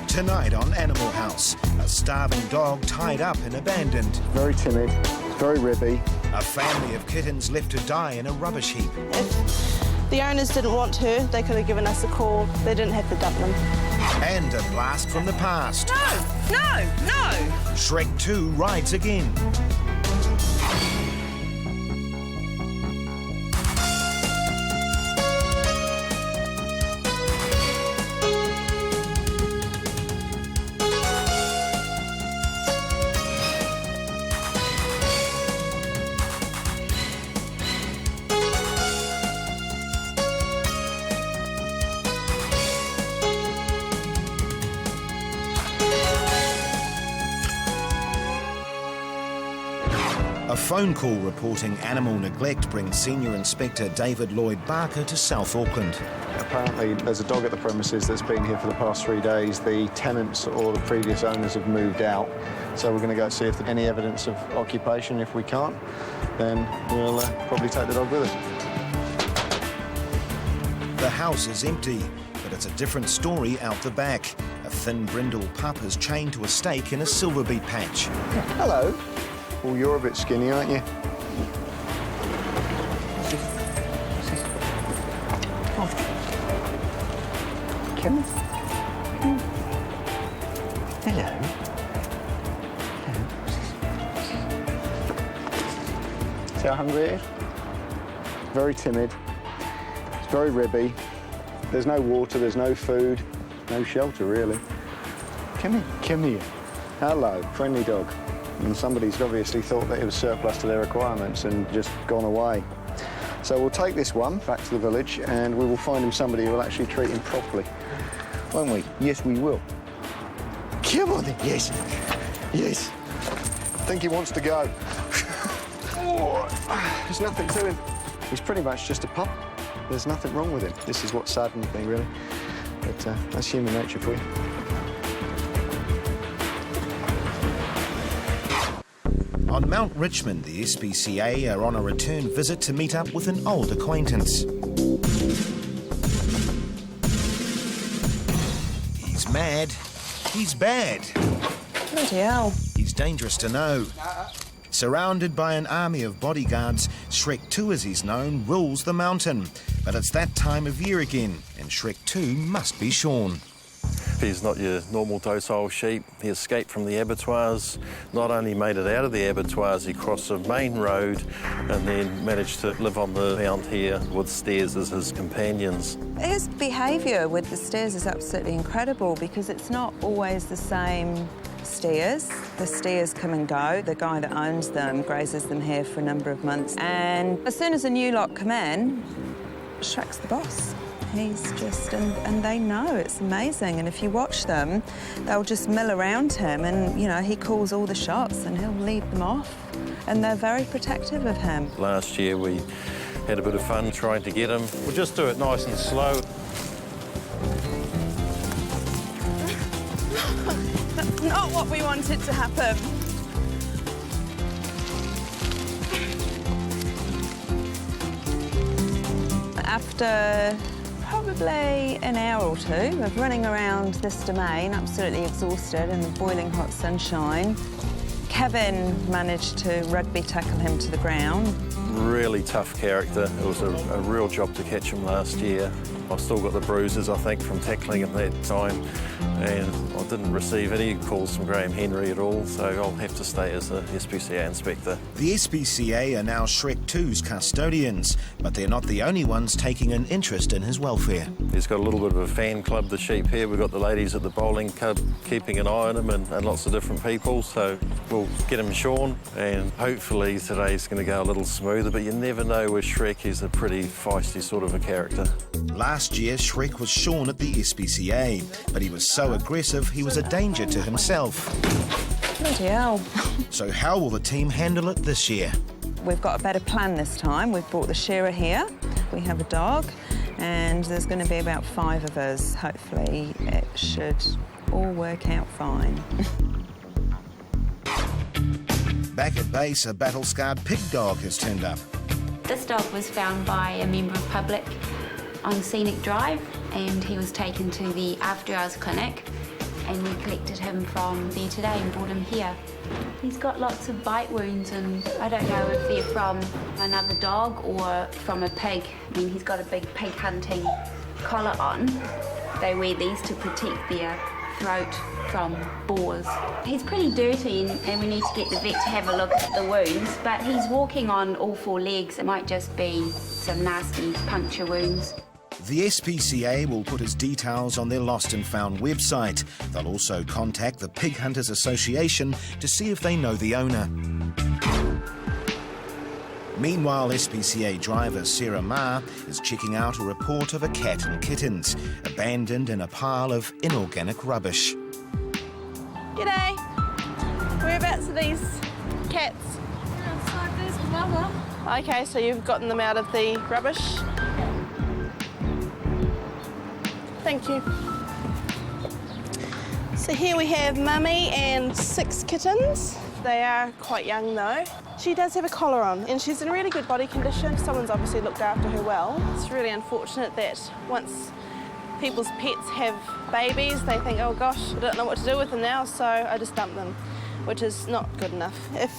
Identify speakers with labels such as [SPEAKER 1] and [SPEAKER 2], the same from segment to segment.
[SPEAKER 1] Tonight on Animal House, a starving dog tied up and abandoned.
[SPEAKER 2] Very timid, very ribby.
[SPEAKER 1] A family of kittens left to die in a rubbish heap.
[SPEAKER 3] If the owners didn't want her, they could have given us a call. They didn't have to dump them.
[SPEAKER 1] And a blast from the past.
[SPEAKER 3] No, no, no!
[SPEAKER 1] Shrek 2 rides again. A phone call reporting animal neglect brings Senior Inspector David Lloyd Barker to South Auckland.
[SPEAKER 2] Apparently there's a dog at the premises that's been here for the past 3 days. The tenants or the previous owners have moved out. So we're going to go see if there's any evidence of occupation. If we can't, then we'll probably take the dog with us.
[SPEAKER 1] The house is empty, but it's a different story out the back. A thin brindle pup is chained to a stake in a silverbeet patch.
[SPEAKER 2] Hello. Well, you're a bit skinny, aren't you? Come on. Hello. See how hungry it is? Very timid. It's very ribby. There's no water, there's no food, no shelter, really. Come here. Come here. Hello, friendly dog. And somebody's obviously thought that it was surplus to their requirements and just gone away. So we'll take this one back to the village and we will find him somebody who will actually treat him properly. Won't we? Yes, we will. Come on then. Yes. Yes. I think he wants to go. There's nothing to him. He's pretty much just a pup. There's nothing wrong with him. This is what saddens me, really. But that's human nature for you.
[SPEAKER 1] On Mount Richmond, the SPCA are on a return visit to meet up with an old acquaintance. He's mad. He's bad.
[SPEAKER 3] Bloody hell.
[SPEAKER 1] He's dangerous to know. Surrounded by an army of bodyguards, Shrek 2, as he's known, rules the mountain. But it's that time of year again, and Shrek 2 must be shorn.
[SPEAKER 4] He's not your normal docile sheep. He escaped from the abattoirs, not only made it out of the abattoirs, he crossed a main road and then managed to live on the mount here with steers as his companions.
[SPEAKER 5] His behaviour with the steers is absolutely incredible because it's not always the same steers. The steers come and go. The guy that owns them grazes them here for a number of months. And as soon as a new lot come in, Shrek's the boss. He's just, and they know, it's amazing. And if you watch them, they'll just mill around him and, you know, he calls all the shots and he'll lead them off. And they're very protective of him.
[SPEAKER 4] Last year we had a bit of fun trying to get him. We'll just do it nice and slow.
[SPEAKER 3] That's not what we wanted to happen. After probably an hour or two of running around this domain, absolutely exhausted in the boiling hot sunshine, Kevin managed to rugby tackle him to the ground.
[SPEAKER 4] Really tough character. It was a real job to catch him last year. I've still got the bruises, I think, from tackling him that time. And I didn't receive any calls from Graham Henry at all, so I'll have to stay as the SPCA inspector.
[SPEAKER 1] The SPCA are now Shrek 2's custodians, but they're not the only ones taking an interest in his welfare.
[SPEAKER 4] He's got a little bit of a fan club, the sheep here. We've got the ladies at the bowling club keeping an eye on him and lots of different people, so we'll get him shorn and hopefully today's going to go a little smoother, but you never know with Shrek. He's a pretty feisty sort of a character.
[SPEAKER 1] Last year, Shrek was shorn at the SPCA, but he was so aggressive he was a danger to himself.
[SPEAKER 5] Bloody hell.
[SPEAKER 1] So how will the team handle it this year?
[SPEAKER 5] We've got a better plan this time. We've brought the shearer here. We have a dog, and there's going to be about 5 of us. Hopefully, it should all work out fine.
[SPEAKER 1] Back at base, a battle-scarred pig dog has turned up.
[SPEAKER 6] This dog was found by a member of public on Scenic Drive, and he was taken to the after-hours clinic, and we collected him from there today and brought him here. He's got lots of bite wounds, and I don't know if they're from another dog or from a pig. I mean, he's got a big pig hunting collar on. They wear these to protect their throat from boars. He's pretty dirty, and we need to get the vet to have a look at the wounds, but he's walking on all four legs. It might just be some nasty puncture wounds.
[SPEAKER 1] The SPCA will put his details on their Lost and Found website. They'll also contact the Pig Hunters Association to see if they know the owner. Meanwhile, SPCA driver Sarah Ma is checking out a report of a cat and kittens abandoned in a pile of inorganic rubbish.
[SPEAKER 7] G'day. Whereabouts are these cats?
[SPEAKER 8] Outside, there's the mother.
[SPEAKER 7] Okay, so you've gotten them out of the rubbish? Thank you. So here we have Mummy and 6 kittens. They are quite young though. She does have a collar on and she's in really good body condition. Someone's obviously looked after her well. It's really unfortunate that once people's pets have babies, they think, oh gosh, I don't know what to do with them now, so I just dump them, which is not good enough. If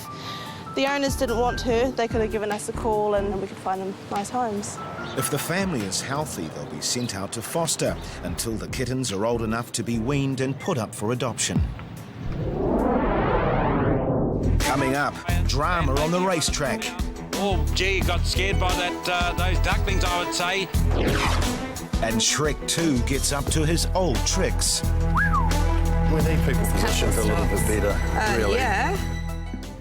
[SPEAKER 7] the owners didn't want her, they could have given us a call and we could find them nice homes.
[SPEAKER 1] If the family is healthy, they'll be sent out to foster until the kittens are old enough to be weaned and put up for adoption. Coming up, drama on the racetrack.
[SPEAKER 9] Oh, gee, got scared by those ducklings, I would say.
[SPEAKER 1] And Shrek 2 gets up to his old tricks.
[SPEAKER 4] We need people positioned a little bit better, really.
[SPEAKER 5] Yeah.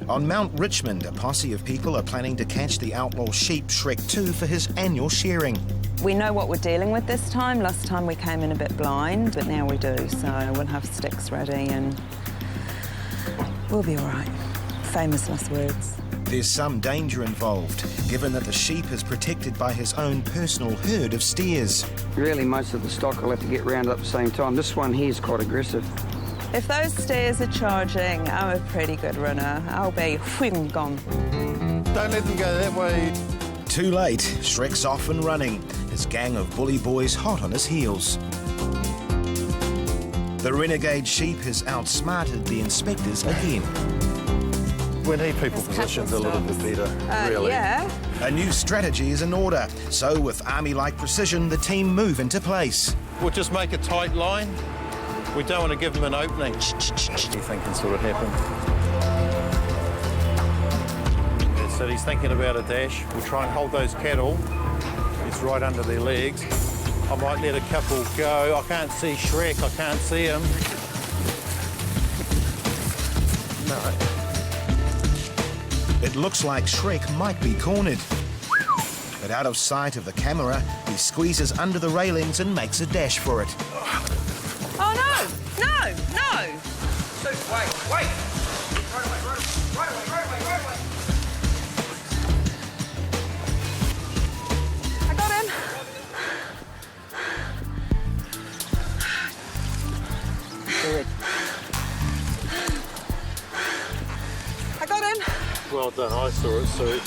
[SPEAKER 1] On Mount Richmond, a posse of people are planning to catch the outlaw sheep Shrek 2 for his annual shearing.
[SPEAKER 5] We know what we're dealing with this time. Last time we came in a bit blind, but now we do. So we'll have sticks ready and we'll be all right. Famous last words.
[SPEAKER 1] There's some danger involved, given that the sheep is protected by his own personal herd of steers.
[SPEAKER 10] Really, most of the stock will have to get rounded up at the same time. This one here is quite aggressive.
[SPEAKER 5] If those steers are charging, I'm a pretty good runner. I'll be gone.
[SPEAKER 4] Don't let them go that way.
[SPEAKER 1] Too late, Shrek's off and running, his gang of bully boys hot on his heels. The renegade sheep has outsmarted the inspectors again.
[SPEAKER 4] We need people positioned a little bit better, really.
[SPEAKER 5] Yeah.
[SPEAKER 1] A new strategy is in order, so with army-like precision, the team move into place.
[SPEAKER 4] We'll just make a tight line. We don't want to give them an opening. Anything can sort of happen. Yeah, so he's thinking about a dash. We'll try and hold those cattle. It's right under their legs. I might let a couple go. I can't see Shrek. I can't see him. No.
[SPEAKER 1] It looks like Shrek might be cornered. But out of sight of the camera, he squeezes under the railings and makes a dash for it.
[SPEAKER 5] Oh, no! No! No!
[SPEAKER 9] Wait! Right away!
[SPEAKER 7] I got him. I got him.
[SPEAKER 4] Well done, I saw it, Sue.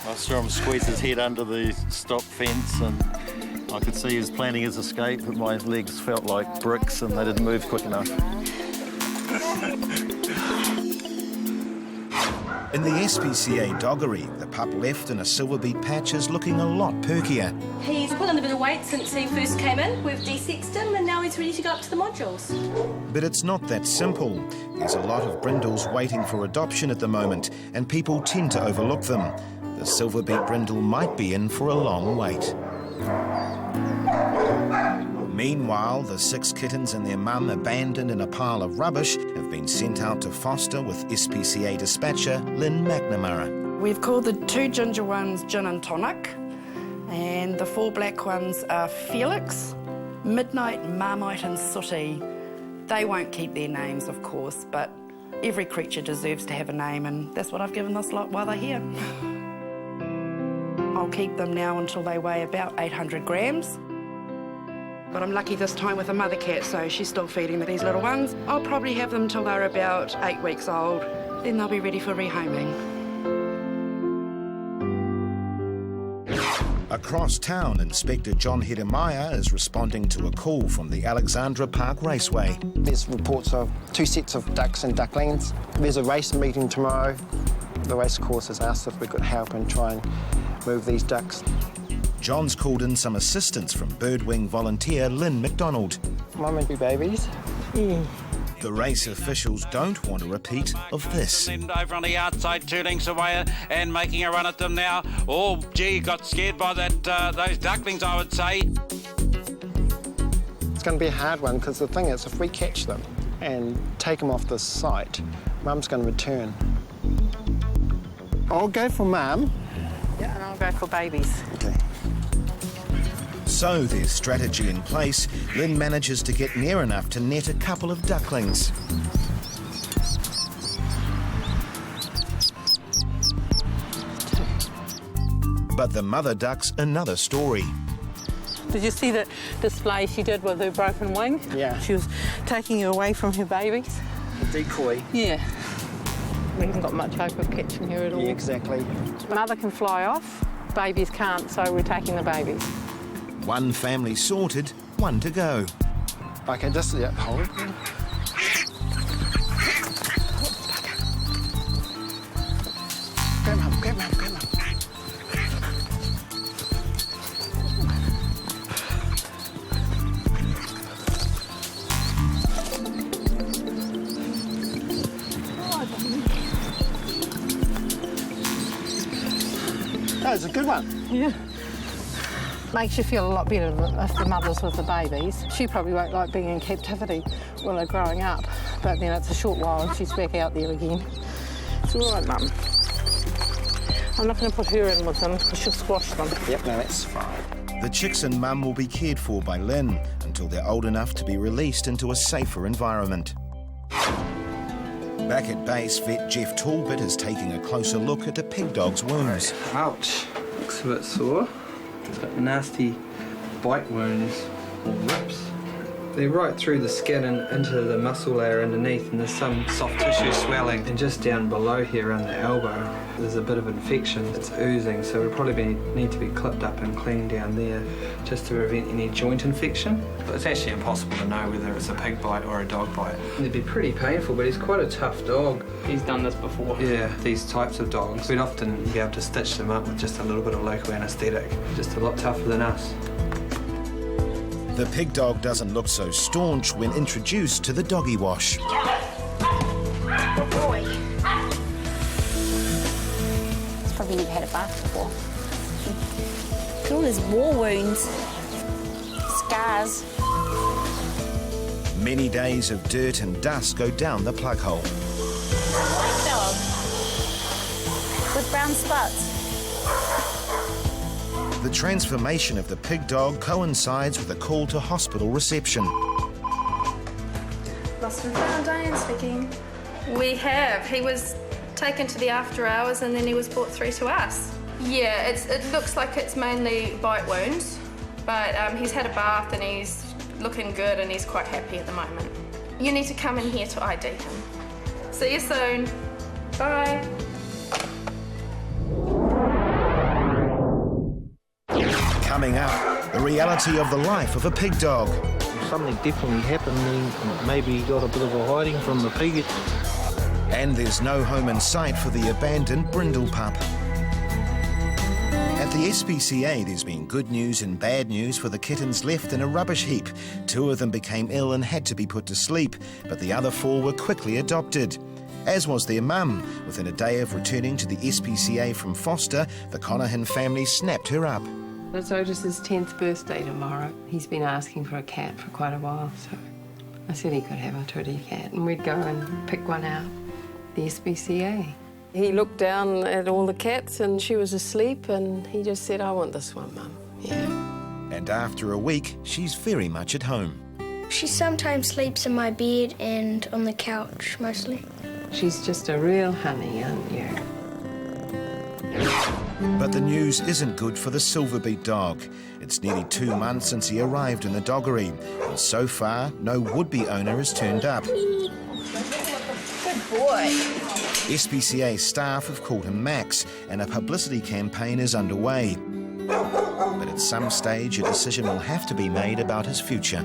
[SPEAKER 4] I saw him squeeze his head under the stop fence and I could see he was planning his escape, but my legs felt like bricks and they didn't move quick enough.
[SPEAKER 1] In the SPCA doggery, the pup left in a silver beet patch is looking a lot perkier.
[SPEAKER 8] He's put on a bit of weight since he first came in. We've de-sexed him and now he's ready to go up to the modules.
[SPEAKER 1] But it's not that simple. There's a lot of brindles waiting for adoption at the moment, and people tend to overlook them. The silver beet brindle might be in for a long wait. Meanwhile, the 6 kittens and their mum, abandoned in a pile of rubbish, have been sent out to foster with SPCA dispatcher Lynn McNamara.
[SPEAKER 11] We've called the 2 ginger ones Gin and Tonic, and the 4 black ones are Felix, Midnight, Marmite and Sooty. They won't keep their names, of course, but every creature deserves to have a name, and that's what I've given this lot while they're here. I'll keep them now until they weigh about 800 grams. But I'm lucky this time with a mother cat, so she's still feeding these little ones. I'll probably have them till they're about 8 weeks old. Then they'll be ready for rehoming.
[SPEAKER 1] A Across town, Inspector John Hedemeier is responding to a call from the Alexandra Park Raceway.
[SPEAKER 12] There's reports of 2 sets of ducks and ducklings. There's a race meeting tomorrow. The race course has asked if we could help and try and move these ducks.
[SPEAKER 1] John's called in some assistance from birdwing volunteer Lynn McDonald.
[SPEAKER 12] Mum and 2 babies.
[SPEAKER 1] The race officials don't want a repeat of this.
[SPEAKER 9] Over on the outside, 2 lengths away and making a run at them now. Oh, gee, got scared by those ducklings, I would say.
[SPEAKER 12] It's going to be a hard one because the thing is, if we catch them and take them off this site, Mum's going to return. I'll go for Mum.
[SPEAKER 11] Yeah, and I'll go for babies.
[SPEAKER 12] Okay.
[SPEAKER 1] So there's strategy in place. Lynn manages to get near enough to net a couple of ducklings. But the mother duck's another story.
[SPEAKER 13] Did you see the display she did with her broken wing?
[SPEAKER 12] Yeah.
[SPEAKER 13] She was taking her away from her babies.
[SPEAKER 12] The decoy.
[SPEAKER 13] Yeah. We haven't got much hope of catching her at all.
[SPEAKER 12] Yeah, exactly.
[SPEAKER 13] Mother can fly off, babies can't, so we're taking the babies.
[SPEAKER 1] One family sorted, one to go.
[SPEAKER 12] Okay, just hold it. Go, Mum, go, Mum, go, Mum. That was a good one.
[SPEAKER 13] Yeah. Makes you feel a lot better if the mother's with the babies. She probably won't like being in captivity while they're growing up, but then it's a short while and she's back out there again. It's all right, Mum. I'm not going to put her in with them because she'll squash them.
[SPEAKER 12] Yep, no, that's fine.
[SPEAKER 1] The chicks and Mum will be cared for by Lynn until they're old enough to be released into a safer environment. Back at base, vet Jeff Talbot is taking a closer look at the pig dog's wounds.
[SPEAKER 14] Ouch, looks a bit sore. It's got nasty bite wounds or rips. They're right through the skin and into the muscle layer underneath, and there's some soft tissue swelling. And just down below here around the elbow, there's a bit of infection. It's oozing, so it'll probably need to be clipped up and cleaned down there just to prevent any joint infection. But it's actually impossible to know whether it's a pig bite or a dog bite. It'd be pretty painful, but he's quite a tough dog. He's done this before. Yeah, these types of dogs, we'd often be able to stitch them up with just a little bit of local anaesthetic. Just a lot tougher than us.
[SPEAKER 1] The pig dog doesn't look so staunch when introduced to the doggy wash.
[SPEAKER 6] Good boy. He's probably never had a bath before. Look at all his war wounds. Scars.
[SPEAKER 1] Many days of dirt and dust go down the plug hole.
[SPEAKER 6] White dog. With brown spots.
[SPEAKER 1] The transformation of the pig dog coincides with a call to hospital reception.
[SPEAKER 8] Lost and found, Diane speaking. We have. He was taken to the after hours and then he was brought through to us. Yeah, it looks like it's mainly bite wounds, but he's had a bath and he's looking good and he's quite happy at the moment. You need to come in here to ID him. See you soon. Bye.
[SPEAKER 1] Coming up, the reality of the life of a pig dog.
[SPEAKER 15] If something definitely happened, then maybe he got a bit of a hiding from the pig.
[SPEAKER 1] And there's no home in sight for the abandoned brindle pup. At the SPCA, there's been good news and bad news for the kittens left in a rubbish heap. 2 of them became ill and had to be put to sleep, but the other 4 were quickly adopted. As was their mum. Within a day of returning to the SPCA from foster, the Conahan family snapped her up.
[SPEAKER 16] It's Otis's 10th birthday tomorrow. He's been asking for a cat for quite a while, so I said he could have a tootie cat and we'd go and pick one out, the SPCA. He looked down at all the cats and she was asleep and he just said, I want this one, Mum. Yeah.
[SPEAKER 1] And after a week, she's very much at home.
[SPEAKER 17] She sometimes sleeps in my bed and on the couch, mostly.
[SPEAKER 16] She's just a real honey, aren't you?
[SPEAKER 1] But the news isn't good for the silverbeak dog. It's nearly 2 months since he arrived in the doggery, and so far, no would-be owner has turned up.
[SPEAKER 6] Good boy.
[SPEAKER 1] SPCA staff have called him Max, and a publicity campaign is underway. but at some stage a decision will have to be made about his future.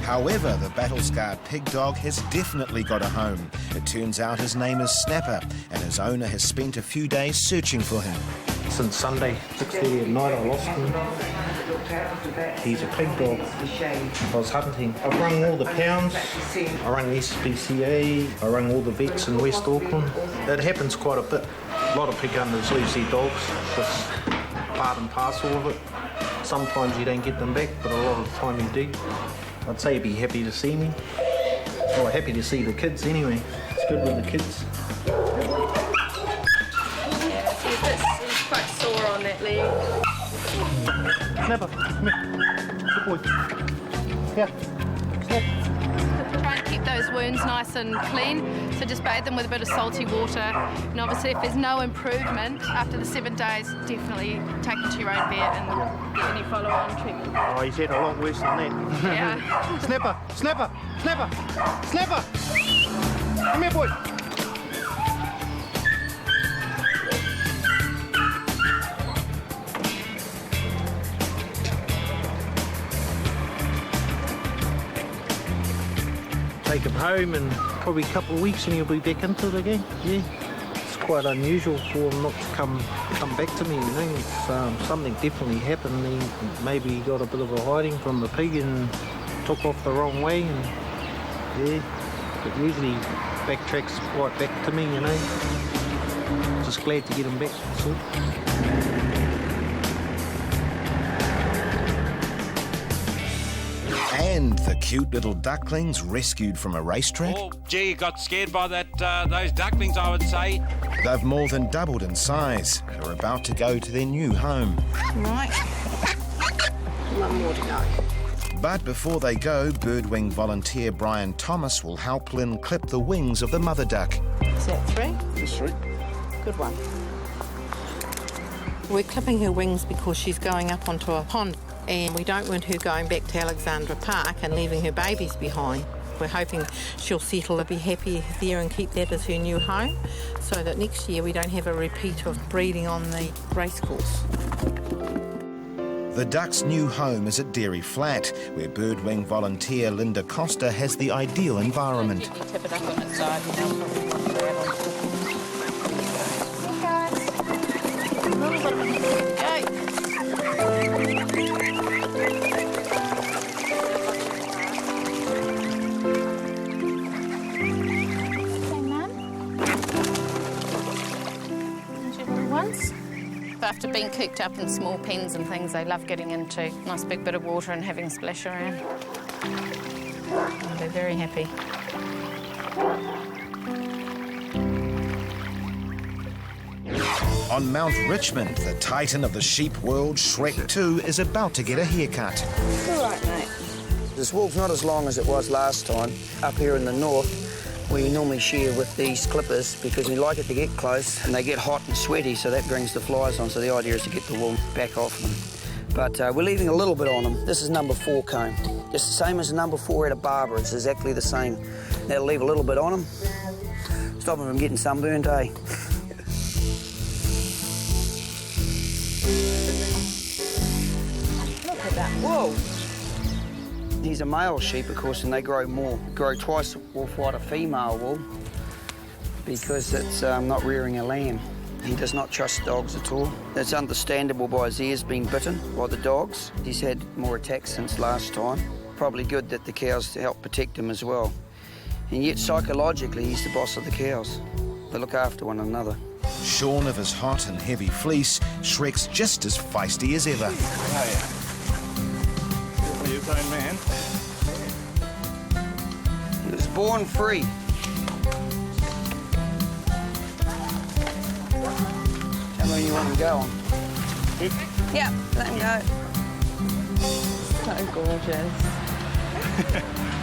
[SPEAKER 1] However, the battle-scarred pig dog has definitely got a home. It turns out his name is Snapper, and his owner has spent a few days searching for him.
[SPEAKER 15] Since Sunday, 6:30 at night, I lost him. He's a pig dog. I was hunting. I've rung all the pounds. I rung SPCA. I rung all the vets in West Auckland. It happens quite a bit. A lot of pig hunters lose their dogs. It's part and parcel of it. Sometimes you don't get them back, but a lot of the time you do. I'd say you'd be happy to see me. Or happy to see the kids anyway. It's good with the kids.
[SPEAKER 8] Yeah, he's quite sore on that leg.
[SPEAKER 15] Snapper, come here. Good boy. Yeah.
[SPEAKER 8] Try and keep those wounds nice and clean, so just bathe them with a bit of salty water. And obviously if there's no improvement after the 7 days, definitely take him to your own vet and get any follow-on treatment.
[SPEAKER 15] Oh, he's had a lot worse than that.
[SPEAKER 8] Yeah.
[SPEAKER 15] Snapper, Snapper, Snapper, Snapper! Come here, boy. Take him home and probably a couple of weeks and he'll be back into it again. Yeah, it's quite unusual for him not to come back to me, you know. It's, something definitely happened. Maybe he got a bit of a hiding from the pig and took off the wrong way, and yeah, but usually backtracks right back to me, you know. Just glad to get him back, that's all.
[SPEAKER 1] And the cute little ducklings rescued from a racetrack.
[SPEAKER 9] Oh, gee, got scared by those ducklings, I would say.
[SPEAKER 1] They've more than doubled in size and are about to go to their new home.
[SPEAKER 13] Right. One more to go.
[SPEAKER 1] But before they go, birdwing volunteer Brian Thomas will help Lynn clip the wings of the mother duck.
[SPEAKER 13] Is that 3?
[SPEAKER 2] That's 3.
[SPEAKER 13] Good one. We're clipping her wings because she's going up onto a pond, and we don't want her going back to Alexandra Park and leaving her babies behind. We're hoping she'll settle and be happy there and keep that as her new home, so that next year we don't have a repeat of breeding on the racecourse.
[SPEAKER 1] The duck's new home is at Dairy Flat, where birdwing volunteer Linda Costa has the ideal environment.
[SPEAKER 5] Tip it up on its side and they'll probably want to grab on.
[SPEAKER 8] After being cooped up in small pens and things, they love getting into a nice big bit of water and having a splash around. They're very happy.
[SPEAKER 1] On Mount Richmond, the titan of the sheep world, Shrek 2, is about to get a haircut.
[SPEAKER 3] All right, mate.
[SPEAKER 10] This wool's not as long as it was last time. Up here in the north, we normally shear with these clippers because we like it to get close and they get hot and sweaty, so that brings the flies on. So the idea is to get the wool back off them. But we're leaving a little bit on them. This is number 4 comb. Just the same as number 4 at a barber. It's exactly the same. That'll leave a little bit on them. Stop them from getting sunburned, eh?
[SPEAKER 3] Look at that wool.
[SPEAKER 10] He's a male sheep, of course, and they grow more. Grow twice what a female will because it's not rearing a lamb. He does not trust dogs at all. That's understandable by his ears being bitten by the dogs. He's had more attacks since last time. Probably good that the cows help protect him as well. And yet, psychologically, he's the boss of the cows. They look after one another.
[SPEAKER 1] Shorn of his hot and heavy fleece, Shrek's just as feisty as ever.
[SPEAKER 2] You're going, man.
[SPEAKER 10] He was born free. How many you want him going?
[SPEAKER 3] Yep, let him go. So gorgeous.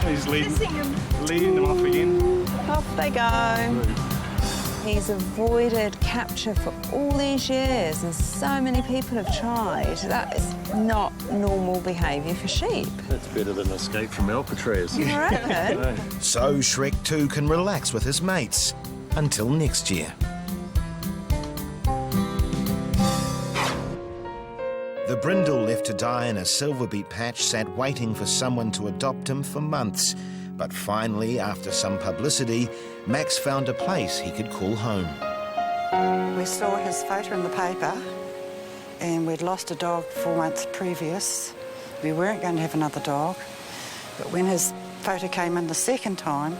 [SPEAKER 2] He's leading them off again.
[SPEAKER 3] Off they go. He's avoided capture for all these years, and so many people have tried. That is not normal behaviour for sheep.
[SPEAKER 4] That's better than escape from Alcatraz.
[SPEAKER 3] You reckon?
[SPEAKER 1] So Shrek 2 can relax with his mates until next year. brindle left to die in a silverbeet patch sat waiting for someone to adopt him for months. But finally, after some publicity, Max found a place he could call home.
[SPEAKER 18] We saw his photo in the paper, and we'd lost a dog 4 months previous. We weren't going to have another dog, but when his photo came in the second time,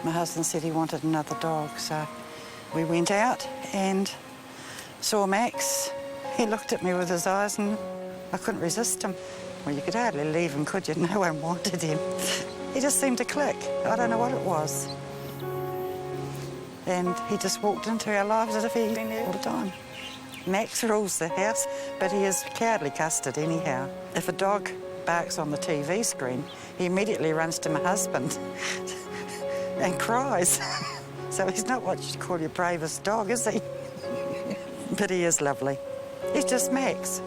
[SPEAKER 18] my husband said he wanted another dog, so we went out and saw Max. He looked at me with his eyes and I couldn't resist him. Well, you could hardly leave him, could you? No one wanted him. He just seemed to click. I don't know what it was. And he just walked into our lives as if he'd been there all the time. Max rules the house, but he is cowardly custard anyhow. If a dog barks on the TV screen, he immediately runs to my husband and cries. So he's not what you'd call your bravest dog, is he? But he is lovely. He's just Max.